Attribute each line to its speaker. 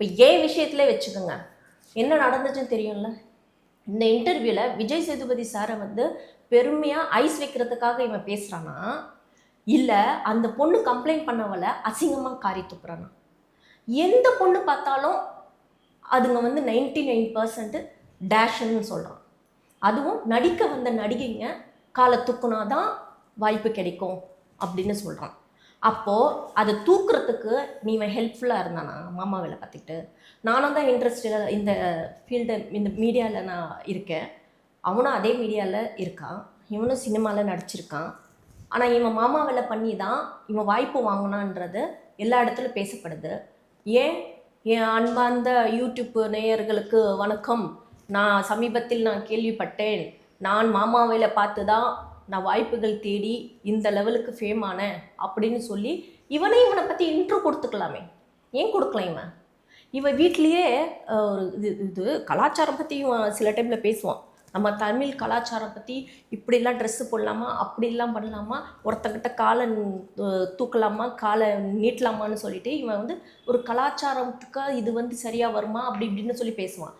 Speaker 1: இப்போ ஏன் விஷயத்துல வச்சுக்கோங்க, என்ன நடந்துச்சுன்னு தெரியும்ல. இந்த இன்டர்வியூவில் விஜய் சேதுபதி சாரை வந்து பெருமையாக ஐஸ் வைக்கிறதுக்காக இவன் பேசுகிறானா, இல்லை அந்த பொண்ணு கம்ப்ளைண்ட் பண்ணவளை அசிங்கமாக காரி துப்புறானா? எந்த பொண்ணு பார்த்தாலும் அதுங்க வந்து 99% டேஷ்ன்னு சொல்கிறான். அதுவும் நடிக்க வந்த நடிகைங்க காலை தூக்குனாதான் வாய்ப்பு கிடைக்கும் அப்படின்னு சொல்கிறான். அப்போது அதை தூக்குறதுக்கு நீ ஹெல்ப்ஃபுல்லாக இருந்தானா மாமா வேலை பார்த்துக்கிட்டு? நானும் தான் இன்ட்ரெஸ்டட் இந்த ஃபீல்டு, இந்த மீடியாவில் நான் இருக்கேன். அவனும் அதே மீடியாவில் இருக்கான், இவனும் சினிமாவில் நடிச்சிருக்கான். ஆனால் இவன் மாமா வேலை பண்ணி தான் இவன் வாய்ப்பு வாங்கினான்றது எல்லா இடத்துலையும் பேசப்படுது. ஏன் என் அன்பார்ந்த யூடியூப் நேயர்களுக்கு வணக்கம். நான் சமீபத்தில் கேள்விப்பட்டேன், நான் மாமா வேலை பார்த்து தான் நான் வாய்ப்புகள் தேடி இந்த லெவலுக்கு ஃபேம் ஆனேன் அப்படின்னு சொல்லி இவனை பற்றி இன்ட்ரோ கொடுத்துக்கலாமே. ஏன் கொடுக்கலாம்? இவன் வீட்லேயே ஒரு இது கலாச்சாரம் பற்றி இவன் சில டைமில் பேசுவான். நம்ம தமிழ் கலாச்சாரம் பற்றி இப்படிலாம் ட்ரெஸ்ஸு போடலாமா, அப்படிலாம் பண்ணலாமா, ஒருத்தக்கிட்ட காலை தூக்கலாமா, காலை நீட்டலாமான்னு சொல்லிட்டு இவன் வந்து ஒரு கலாச்சாரத்துக்கு இது வந்து சரியாக வருமா அப்படி இப்படின்னு சொல்லி பேசுவான்.